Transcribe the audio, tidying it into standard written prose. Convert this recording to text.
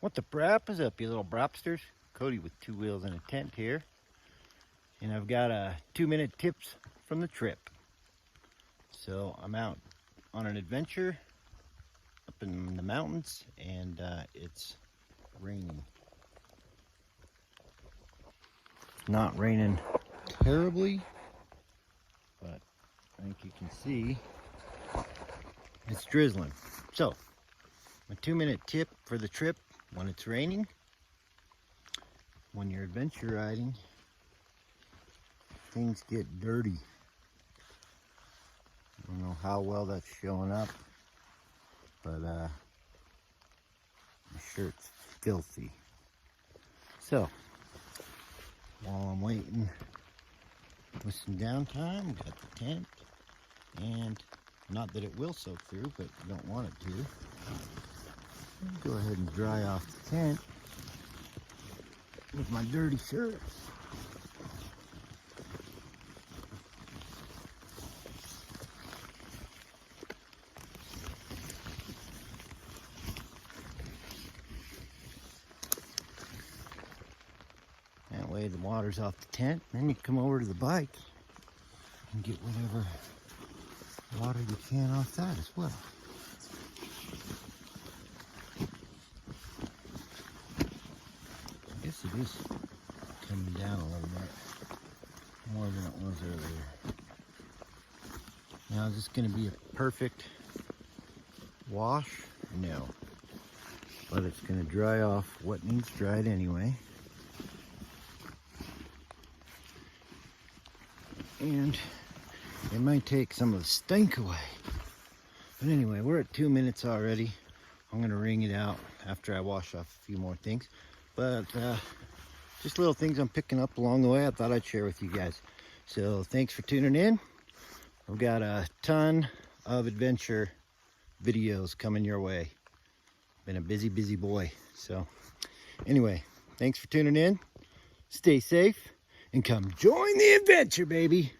What the brap is up, you little brapsters? Cody with two wheels and a tent here. And I've got 2-minute tips from the trip. So I'm out on an adventure up in the mountains and it's raining. It's not raining terribly, but I think you can see it's drizzling. So my 2-minute tip for the trip: when it's raining, when you're adventure riding, things get dirty. I don't know how well that's showing up, but my shirt's filthy. So while I'm waiting with some downtime, we got the tent, and not that it will soak through, but you don't want it to. Go ahead and dry off the tent with my dirty shirt. That way the water's off the tent, then you come over to the bike and get whatever water you can off that as well. I guess it is coming down a little bit more than it was earlier. Now, is this going to be a perfect wash? No. But it's going to dry off what needs dried anyway. And it might take some of the stink away. But anyway, we're at 2 minutes already. I'm going to wring it out after I wash off a few more things. But just little things I'm picking up along the way I thought I'd share with you guys. So thanks for tuning in. I've got a ton of adventure videos coming your way. Been a busy boy. So anyway, thanks for tuning in. Stay safe and come join the adventure, baby.